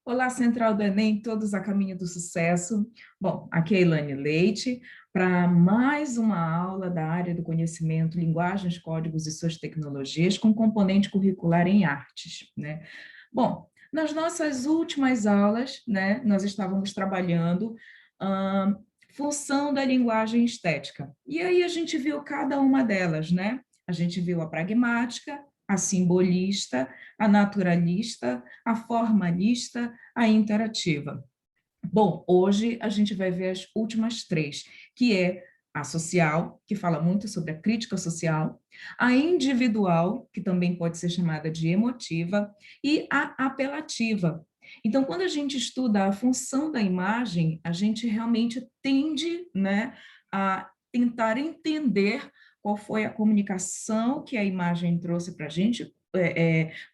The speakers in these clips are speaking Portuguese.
Olá, Central do Enem, todos a caminho do sucesso. Bom, aqui é a Ilane Leite, para mais uma aula da área do conhecimento, linguagens, códigos e suas tecnologias, com componente curricular em artes, né? Bom, nas nossas últimas aulas, né, nós estávamos trabalhando a função da linguagem estética. E aí a gente viu cada uma delas, né? A gente viu a pragmática, a simbolista, a naturalista, a formalista, a interativa. Bom, hoje a gente vai ver as últimas três, que é a social, que fala muito sobre a crítica social, a individual, que também pode ser chamada de emotiva, e a apelativa. Então, quando a gente estuda a função da imagem, a gente realmente tende, né, a tentar entender qual foi a comunicação que a imagem trouxe para a gente,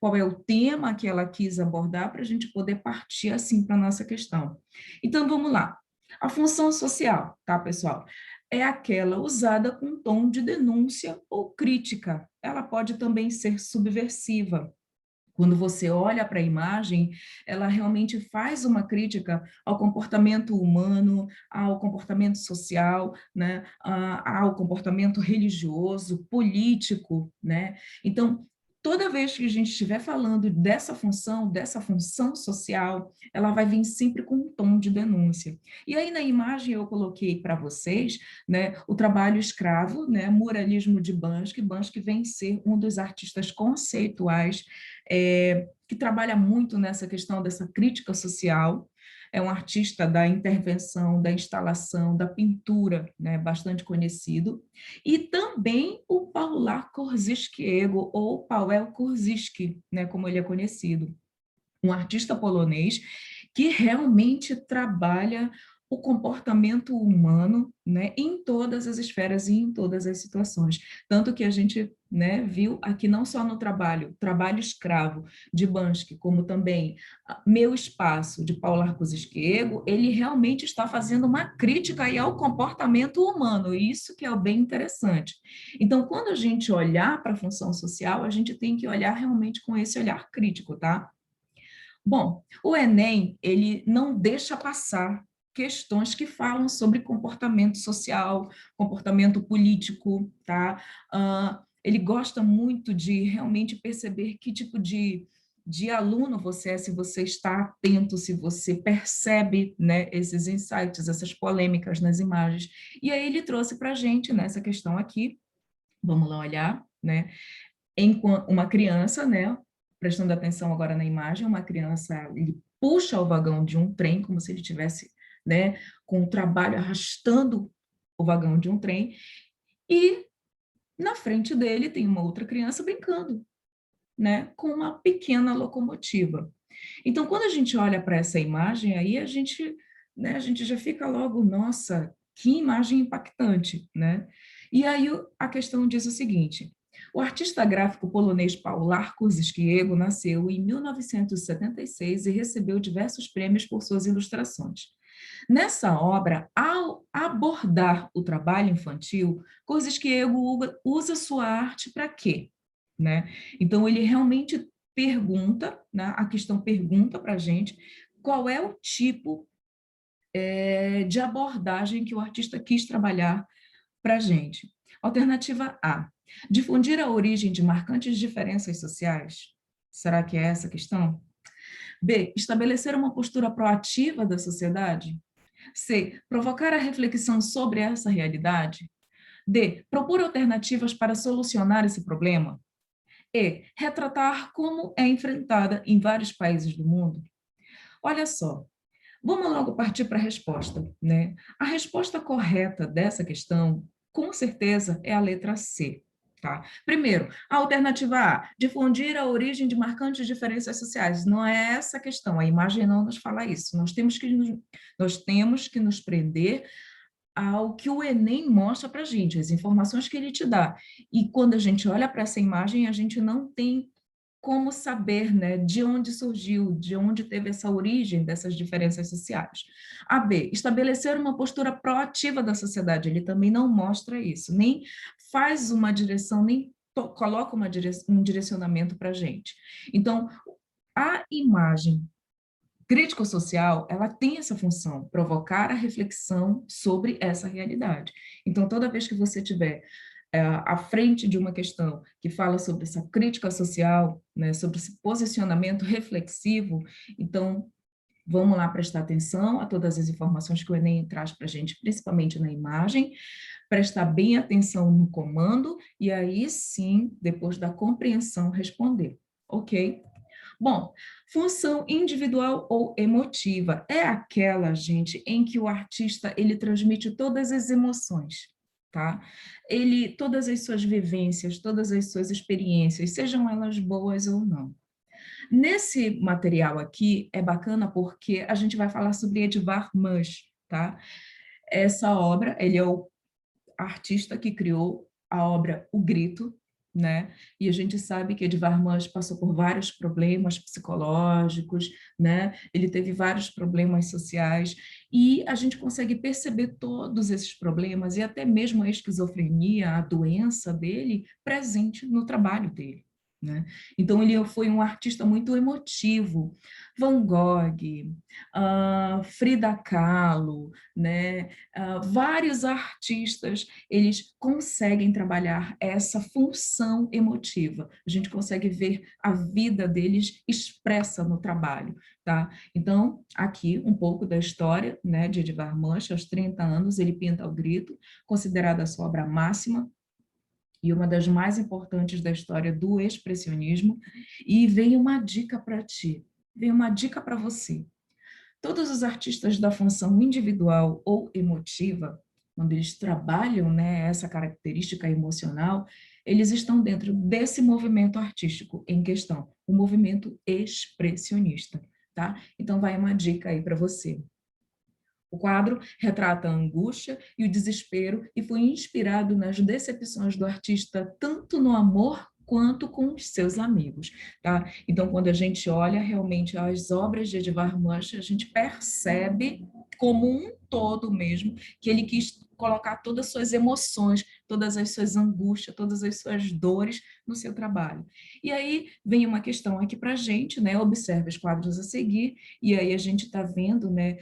qual é o tema que ela quis abordar para a gente poder partir assim para a nossa questão. Então, vamos lá. A função social, tá, pessoal? É aquela usada com tom de denúncia ou crítica. Ela pode também ser subversiva. Quando você olha para a imagem, ela realmente faz uma crítica ao comportamento humano, ao comportamento social, né, ao comportamento religioso, político, né? Então, toda vez que a gente estiver falando dessa função social, ela vai vir sempre com um tom de denúncia. E aí na imagem eu coloquei para vocês, né, o trabalho escravo, né, muralismo de Banksy. Banksy vem ser um dos artistas conceituais que trabalha muito nessa questão dessa crítica social. É um artista da intervenção, da instalação, da pintura, né, bastante conhecido. E também o Paular Korzystkiego, ou Paweł Korzystki, né, como ele é conhecido, um artista polonês que realmente trabalha o comportamento humano, né, em todas as esferas e em todas as situações. Tanto que a gente, né, viu aqui não só no trabalho escravo de Banksy, como também Meu Espaço, de Paulo Arcos-Esquergo, ele realmente está fazendo uma crítica aí ao comportamento humano, e isso que é o bem interessante. Então, quando a gente olhar para a função social, a gente tem que olhar realmente com esse olhar crítico, tá? Bom, o Enem, ele não deixa passar questões que falam sobre comportamento social, comportamento político, tá? Ele gosta muito de realmente perceber que tipo de aluno você é, se você está atento, se você percebe, né, esses insights, essas polêmicas nas imagens. E aí ele trouxe para a gente nessa questão aqui, vamos lá olhar, né? Enquanto uma criança, né, prestando atenção agora na imagem, uma criança, ele puxa o vagão de um trem, como se ele tivesse, né, com o trabalho arrastando o vagão de um trem, e na frente dele tem uma outra criança brincando, né, com uma pequena locomotiva. Então, quando a gente olha para essa imagem, aí a gente, né, a gente já fica logo, nossa, que imagem impactante, né? E aí a questão diz o seguinte: o artista gráfico polonês Paular Korzystkiego nasceu em 1976 e recebeu diversos prêmios por suas ilustrações. Nessa obra, ao abordar o trabalho infantil, Korzystkiego usa sua arte para quê? Né? Então, ele realmente pergunta, né? A questão pergunta para a gente qual é o tipo de abordagem que o artista quis trabalhar para a gente. Alternativa A, difundir a origem de marcantes diferenças sociais. Será que é essa a questão? B, estabelecer uma postura proativa da sociedade. C, provocar a reflexão sobre essa realidade. D, propor alternativas para solucionar esse problema. E, retratar como é enfrentada em vários países do mundo. Olha só, vamos logo partir para a resposta, né? A resposta correta dessa questão, com certeza, é a letra C. Tá? Primeiro, a alternativa A, difundir a origem de marcantes diferenças sociais. Não é essa a questão, a imagem não nos fala isso. Nós temos que nos prender ao que o Enem mostra para a gente, as informações que ele te dá. E quando a gente olha para essa imagem, a gente não tem como saber, né, de onde surgiu, de onde teve essa origem dessas diferenças sociais. A B, estabelecer uma postura proativa da sociedade, ele também não mostra isso, nem faz uma direção, nem coloca um direcionamento para a gente. Então, a imagem crítico-social, ela tem essa função, provocar a reflexão sobre essa realidade. Então, toda vez que você tiver à frente de uma questão que fala sobre essa crítica social, né, sobre esse posicionamento reflexivo, então, vamos lá prestar atenção a todas as informações que o Enem traz para a gente, principalmente na imagem, prestar bem atenção no comando, e aí sim, depois da compreensão, responder. Ok? Bom, função individual ou emotiva é aquela, gente, em que o artista ele transmite todas as emoções, tá? Todas as suas vivências, todas as suas experiências, sejam elas boas ou não. Nesse material aqui é bacana porque a gente vai falar sobre Edvard Munch, tá? Essa obra, ele é o artista que criou a obra O Grito, né? E a gente sabe que Edvard Munch passou por vários problemas psicológicos, né? Ele teve vários problemas sociais e a gente consegue perceber todos esses problemas e até mesmo a esquizofrenia, a doença dele, presente no trabalho dele. Né? Então, ele foi um artista muito emotivo. Van Gogh, Frida Kahlo, né? Vários artistas, eles conseguem trabalhar essa função emotiva. A gente consegue ver a vida deles expressa no trabalho, tá? Então, aqui um pouco da história, né, de Edvard Munch. Aos 30 anos, ele pinta O Grito, considerada a sua obra máxima, e uma das mais importantes da história do expressionismo. E vem uma dica para ti, vem uma dica para você. Todos os artistas da função individual ou emotiva, quando eles trabalham, né, essa característica emocional, eles estão dentro desse movimento artístico em questão, o movimento expressionista, tá? Então vai uma dica aí para você. O quadro retrata a angústia e o desespero e foi inspirado nas decepções do artista tanto no amor quanto com os seus amigos, tá? Então, quando a gente olha realmente as obras de Edvard Munch, a gente percebe como um todo mesmo que ele quis colocar todas as suas emoções, todas as suas angústias, todas as suas dores no seu trabalho. E aí vem uma questão aqui para a gente, né? Observe os quadros a seguir, e aí a gente está vendo, né,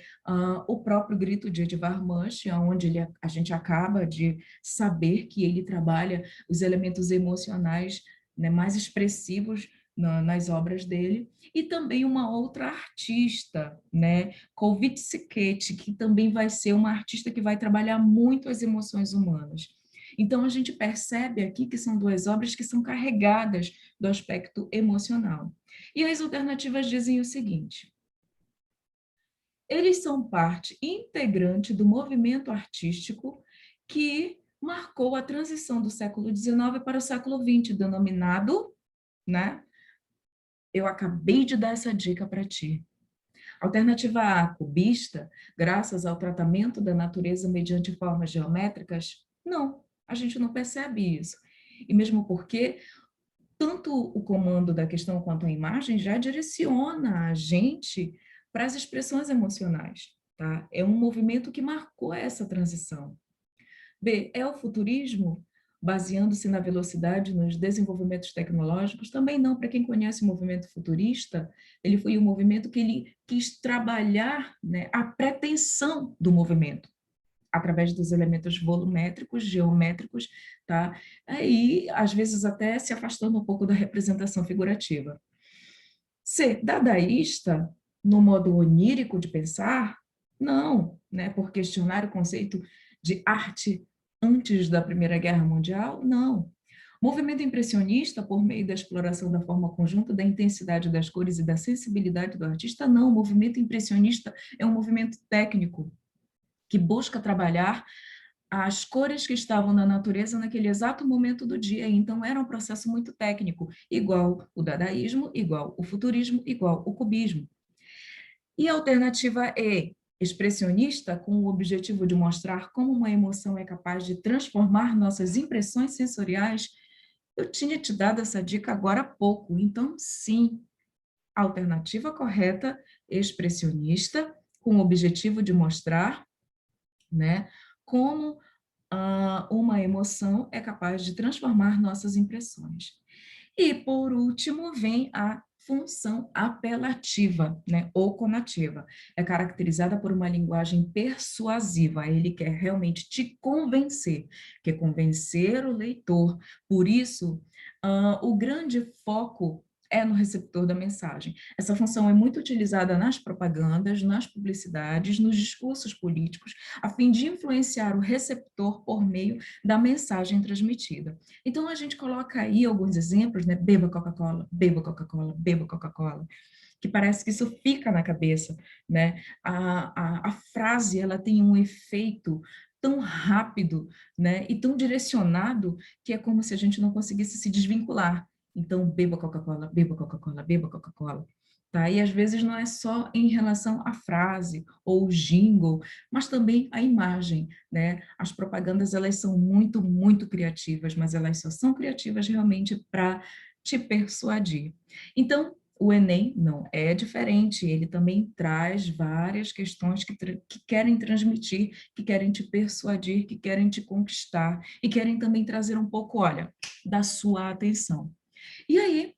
o próprio Grito de Edvard Munch, onde a gente acaba de saber que ele trabalha os elementos emocionais, né, mais expressivos nas obras dele, e também uma outra artista, né, Kovitskete, que também vai ser uma artista que vai trabalhar muito as emoções humanas. Então, a gente percebe aqui que são duas obras que são carregadas do aspecto emocional. E as alternativas dizem o seguinte: eles são parte integrante do movimento artístico que marcou a transição do século XIX para o século XX, denominado, né? Eu acabei de dar essa dica para ti. Alternativa A, cubista, graças ao tratamento da natureza mediante formas geométricas? Não, a gente não percebe isso. E mesmo porque tanto o comando da questão quanto a imagem já direciona a gente para as expressões emocionais, tá? É um movimento que marcou essa transição. B, é o futurismo, baseando-se na velocidade nos desenvolvimentos tecnológicos? Também não. Para quem conhece o movimento futurista, ele foi um movimento que ele quis trabalhar, né, a pretensão do movimento, através dos elementos volumétricos, geométricos, tá? Aí, às vezes, até se afastando um pouco da representação figurativa. C, dadaísta, no modo onírico de pensar? Não, né? Por questionar o conceito de arte antes da Primeira Guerra Mundial? Não. Movimento impressionista, por meio da exploração da forma conjunta, da intensidade das cores e da sensibilidade do artista? Não. O movimento impressionista é um movimento técnico, que busca trabalhar as cores que estavam na natureza naquele exato momento do dia. Então, era um processo muito técnico, igual o dadaísmo, igual o futurismo, igual o cubismo. E a alternativa E, expressionista, com o objetivo de mostrar como uma emoção é capaz de transformar nossas impressões sensoriais. Eu tinha te dado essa dica agora há pouco, então, sim, a alternativa correta, expressionista, com o objetivo de mostrar, né, como uma emoção é capaz de transformar nossas impressões. E, por último, vem a função apelativa, né, ou conativa. É caracterizada por uma linguagem persuasiva. Ele quer realmente te convencer, quer convencer o leitor. Por isso, o grande foco é no receptor da mensagem. Essa função é muito utilizada nas propagandas, nas publicidades, nos discursos políticos, a fim de influenciar o receptor por meio da mensagem transmitida. Então, a gente coloca aí alguns exemplos, né? Beba Coca-Cola, beba Coca-Cola, beba Coca-Cola, que parece que isso fica na cabeça, né? A frase, ela tem um efeito tão rápido, né? E tão direcionado, que é como se a gente não conseguisse se desvincular. Então, beba Coca-Cola, beba Coca-Cola, beba Coca-Cola. Tá? E às vezes não é só em relação à frase ou o jingle, mas também a imagem, né? As propagandas, elas são muito, muito criativas, mas elas só são criativas realmente para te persuadir. Então, o Enem não é diferente, ele também traz várias questões que querem transmitir, que querem te persuadir, que querem te conquistar e querem também trazer um pouco, olha, da sua atenção. E aí,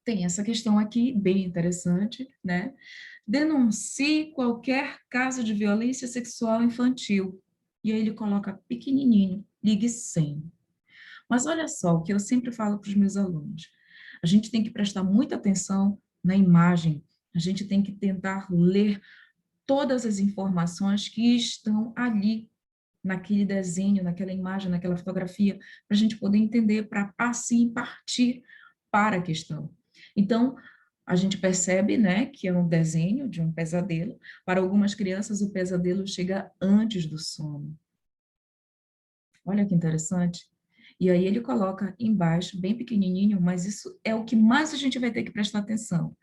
tem essa questão aqui, bem interessante, né? Denuncie qualquer caso de violência sexual infantil. E aí ele coloca pequenininho, ligue 100. Mas olha só, o que eu sempre falo para os meus alunos, a gente tem que prestar muita atenção na imagem, a gente tem que tentar ler todas as informações que estão ali, naquele desenho, naquela imagem, naquela fotografia, para a gente poder entender, para assim partir para a questão. Então, a gente percebe, né, que é um desenho de um pesadelo. Para algumas crianças, o pesadelo chega antes do sono. Olha que interessante. E aí ele coloca embaixo, bem pequenininho, mas isso é o que mais a gente vai ter que prestar atenção.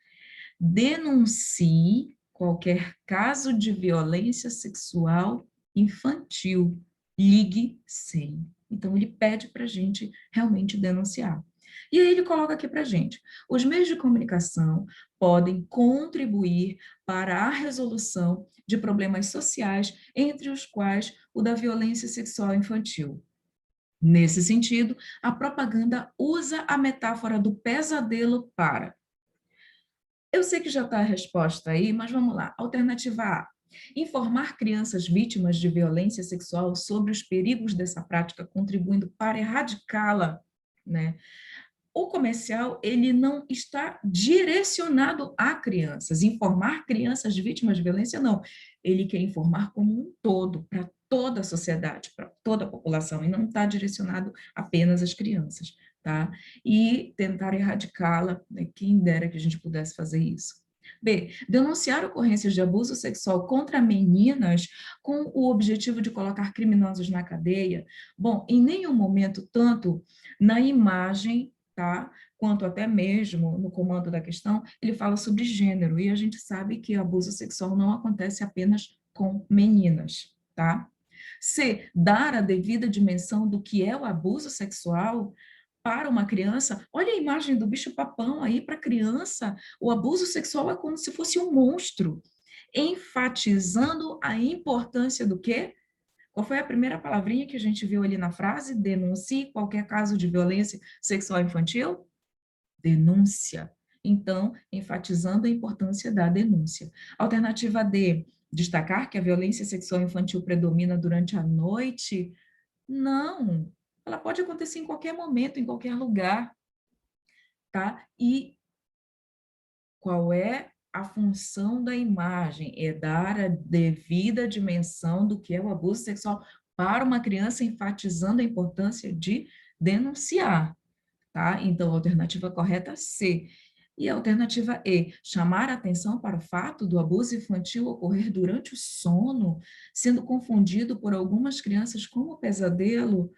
Denuncie qualquer caso de violência sexual infantil. Ligue 100. Então, ele pede para a gente realmente denunciar. E aí ele coloca aqui para a gente, os meios de comunicação podem contribuir para a resolução de problemas sociais, entre os quais o da violência sexual infantil. Nesse sentido, a propaganda usa a metáfora do pesadelo para. Eu sei que já está a resposta aí, mas vamos lá. Alternativa A. Informar crianças vítimas de violência sexual sobre os perigos dessa prática, contribuindo para erradicá-la, né? O comercial, ele não está direcionado a crianças. Informar crianças vítimas de violência, não. Ele quer informar como um todo, para toda a sociedade, para toda a população, e não está direcionado apenas às crianças, tá? E tentar erradicá-la, né? Quem dera que a gente pudesse fazer isso. B. Denunciar ocorrências de abuso sexual contra meninas com o objetivo de colocar criminosos na cadeia. Bom, em nenhum momento, tanto na imagem, tá? Quanto até mesmo no comando da questão, ele fala sobre gênero, e a gente sabe que abuso sexual não acontece apenas com meninas, tá? C, dar a devida dimensão do que é o abuso sexual para uma criança. Olha a imagem do bicho-papão aí para a criança. O abuso sexual é como se fosse um monstro, enfatizando a importância do quê? Qual foi a primeira palavrinha que a gente viu ali na frase? Denuncie qualquer caso de violência sexual infantil? Denúncia. Então, enfatizando a importância da denúncia. Alternativa D, destacar que a violência sexual infantil predomina durante a noite? Não, ela pode acontecer em qualquer momento, em qualquer lugar, tá? E qual é a função da imagem? É dar a devida dimensão do que é o abuso sexual para uma criança, enfatizando a importância de denunciar, tá? Então, a alternativa correta é C. E a alternativa E, chamar a atenção para o fato do abuso infantil ocorrer durante o sono, sendo confundido por algumas crianças como pesadelo.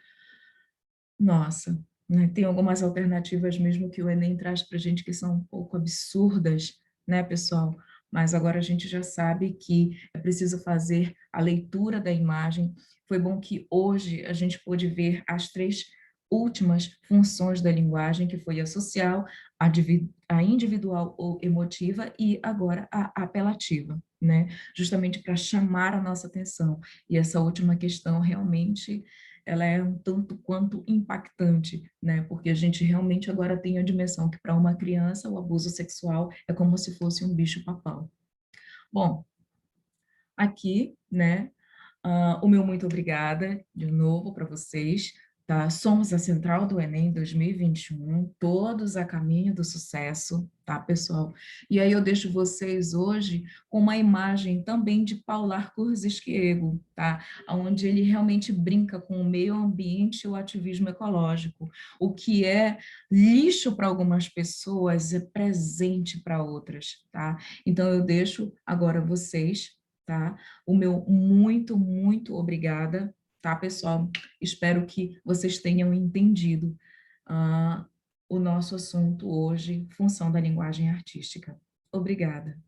Nossa, né? Tem algumas alternativas mesmo que o Enem traz para a gente que são um pouco absurdas, né, pessoal? Mas agora a gente já sabe que é preciso fazer a leitura da imagem. Foi bom que hoje a gente pôde ver as três últimas funções da linguagem, que foi a social, a individual ou emotiva e agora a apelativa, né? Justamente para chamar a nossa atenção. E essa última questão realmente ela é um tanto quanto impactante, né? Porque a gente realmente agora tem a dimensão que para uma criança o abuso sexual é como se fosse um bicho-papão. Bom, aqui, né, o meu muito obrigada, de novo, para vocês, tá? Somos a Central do Enem 2021, todos a caminho do sucesso, tá, pessoal? E aí eu deixo vocês hoje com uma imagem também de Paular Kurzgeschiego, tá? Onde ele realmente brinca com o meio ambiente e o ativismo ecológico. O que é lixo para algumas pessoas é presente para outras, tá? Então eu deixo agora vocês, tá? O meu muito, muito obrigada, tá, pessoal? Espero que vocês tenham entendido o nosso assunto hoje, função da linguagem artística. Obrigada.